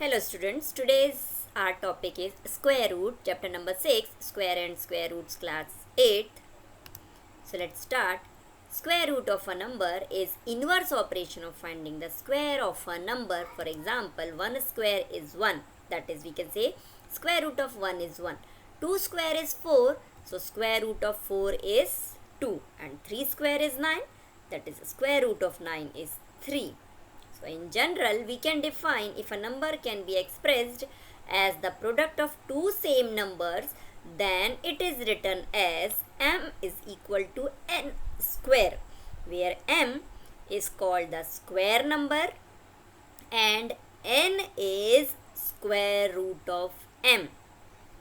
Hello students, today's our topic is square root, chapter number 6, square and square roots, class 8th. So let's start. Square root of a number is inverse operation of finding the square of a number. For example, 1 square is 1. That is, we can say square root of 1 is 1. 2 square is 4. So square root of 4 is 2. And 3 square is 9. That is, square root of 9 is 3. So in general, we can define if a number can be expressed as the product of two same numbers, then it is written as m is equal to n square, where m is called the square number and n is square root of m,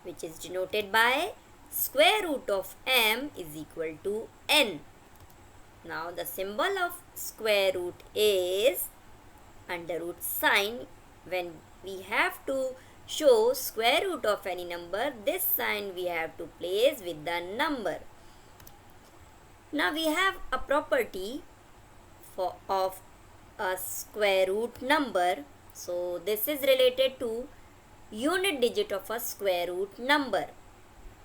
which is denoted by square root of m is equal to n. Now the symbol of square root is under root sign. When we have to show square root of any number, this sign we have to place with the number. Now we have a property of a square root number. So this is related to unit digit of a square root number.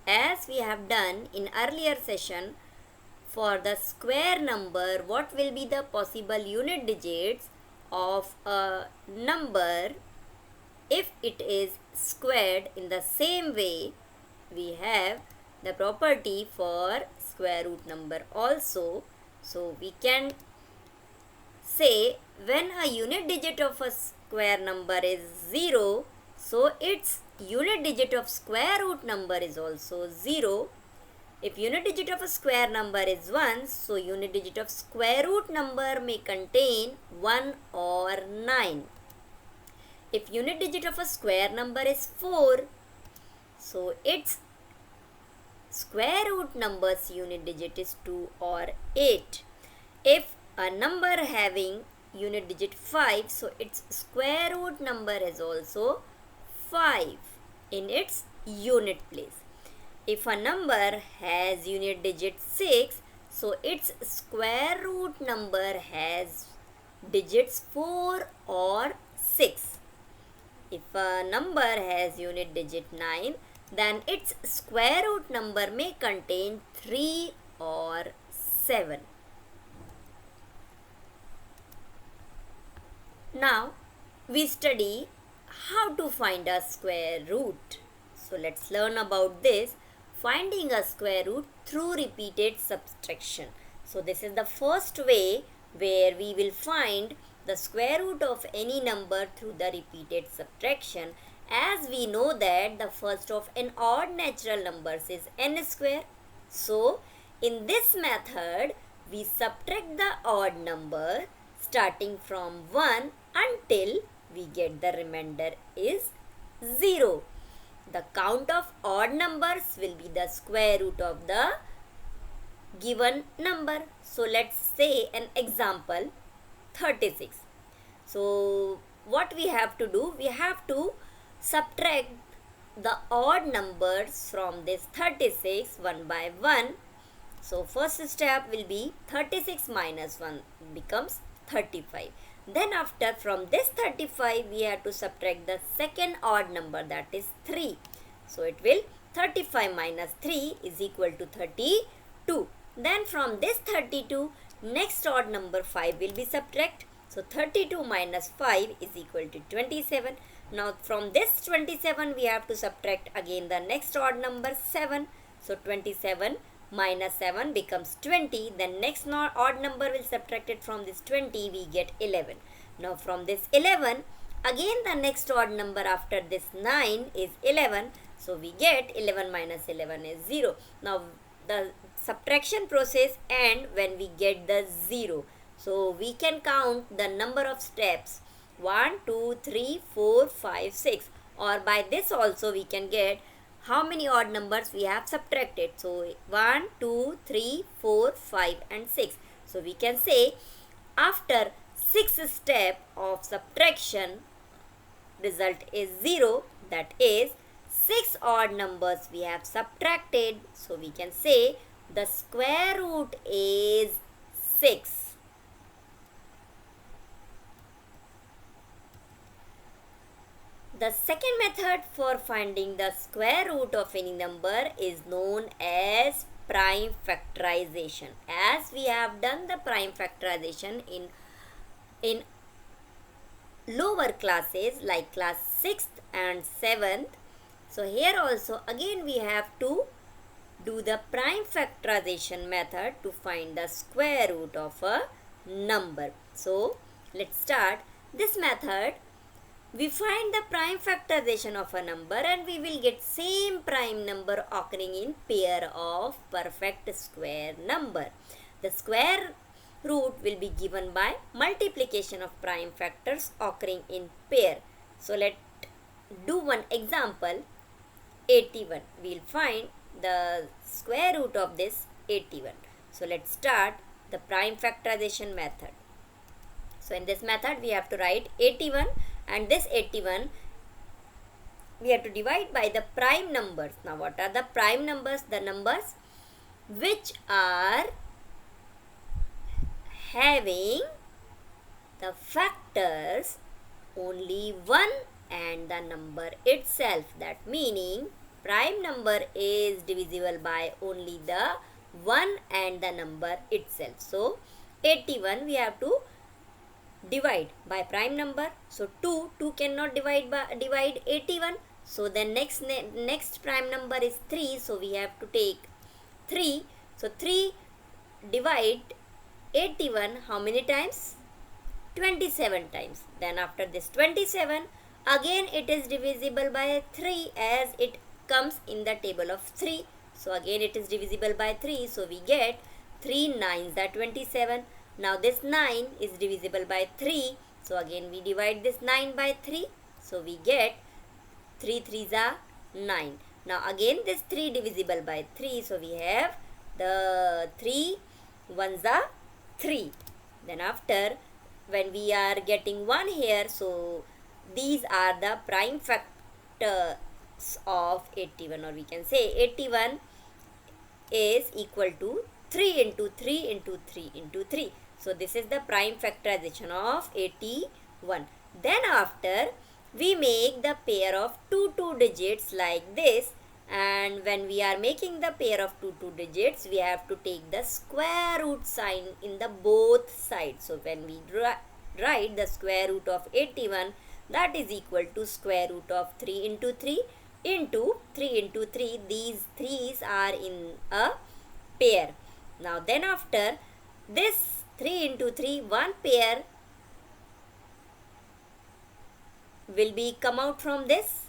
As we have done in earlier session, for the square number, what will be the possible unit digits of a number if it is squared? In the same way, we have the property for square root number also. So we can say when a unit digit of a square number is 0, so its unit digit of square root number is also 0. If unit digit of a square number is 1, so unit digit of square root number may contain 1 or 9. If unit digit of a square number is 4, so its square root number's unit digit is 2 or 8. If a number having unit digit 5, so its square root number is also 5 in its unit place. If a number has unit digit 6, so its square root number has digits 4 or 6. If a number has unit digit 9, then its square root number may contain 3 or 7. Now we study how to find a square root. So let's learn about this. Finding a square root through repeated subtraction. So this is the first way where we will find the square root of any number through the repeated subtraction. As we know that the first of an odd natural numbers is n square. So in this method, we subtract the odd number starting from 1 until we get the remainder is 0. The count of odd numbers will be the square root of the given number. So let's say an example 36. So what we have to do? We have to subtract the odd numbers from this 36 one by one. So first step will be 36 minus 1 becomes 35. Then after, from this 35, we have to subtract the second odd number, that is 3. So it will 35 minus 3 is equal to 32. Then from this 32, next odd number 5 will be subtract. So 32 minus 5 is equal to 27. Now from this 27, we have to subtract again the next odd number 7. So 27 minus 7 becomes 20. Then next odd number will subtract it from this 20, we get 11. Now from this 11, again the next odd number after this 9 is 11. So we get 11 minus 11 is 0. Now the subtraction process ends when we get the 0. So we can count the number of steps 1, 2, 3, 4, 5, 6, or by this also we can get how many odd numbers we have subtracted. So 1, 2, 3, 4, 5 and 6. So we can say after 6th step of subtraction, result is 0. That is 6 odd numbers we have subtracted. So we can say the square root is 6. The second method for finding the square root of any number is known as prime factorization. As we have done the prime factorization in lower classes like class 6th and 7th, so here also again we have to do the prime factorization method to find the square root of a number. So let's start this method. We find the prime factorization of a number and we will get same prime number occurring in pair of perfect square number. The square root will be given by multiplication of prime factors occurring in pair. So let's do one example. 81. We will find the square root of this 81. So let's start the prime factorization method. So in this method we have to write 81, and this 81 we have to divide by the prime numbers. Now what are the prime numbers? The numbers which are having the factors only 1 and the number itself. That meaning prime number is divisible by only the 1 and the number itself. So 81 we have to divide by prime number. So 2 cannot divide 81. So then next prime number is 3. So we have to take 3. So 3 divide 81 how many times? 27 times. Then after this 27, again it is divisible by 3 as it comes in the table of 3. So again it is divisible by 3. So we get 3 9s are 27. Now this 9 is divisible by 3. So again we divide this 9 by 3. So we get 3 3s are 9. Now again this 3 divisible by 3. So we have the 3 1s are 3. Then after when we are getting 1 here, so these are the prime factors of 81, or we can say 81 is equal to 3 into 3 into 3 into 3. So this is the prime factorization of 81. Then after we make the pair of two digits like this, and when we are making the pair of two digits we have to take the square root sign in the both sides. So when we write the square root of 81, that is equal to square root of 3 into 3 into 3 into 3. These 3's are in a pair. Now then after this 3 into 3, one pair will be come out from this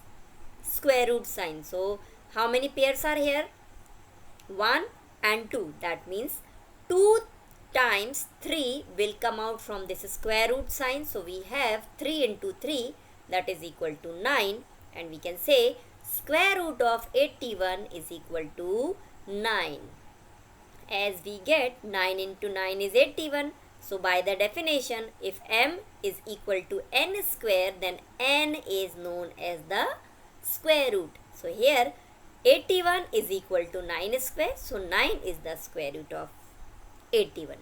square root sign. So how many pairs are here? 1 and 2. That means 2 times 3 will come out from this square root sign. So we have 3 into 3, that is equal to 9, and we can say square root of 81 is equal to 9. As we get 9 into 9 is 81. So by the definition, if m is equal to n square, then n is known as the square root. So here 81 is equal to 9 square. So 9 is the square root of 81.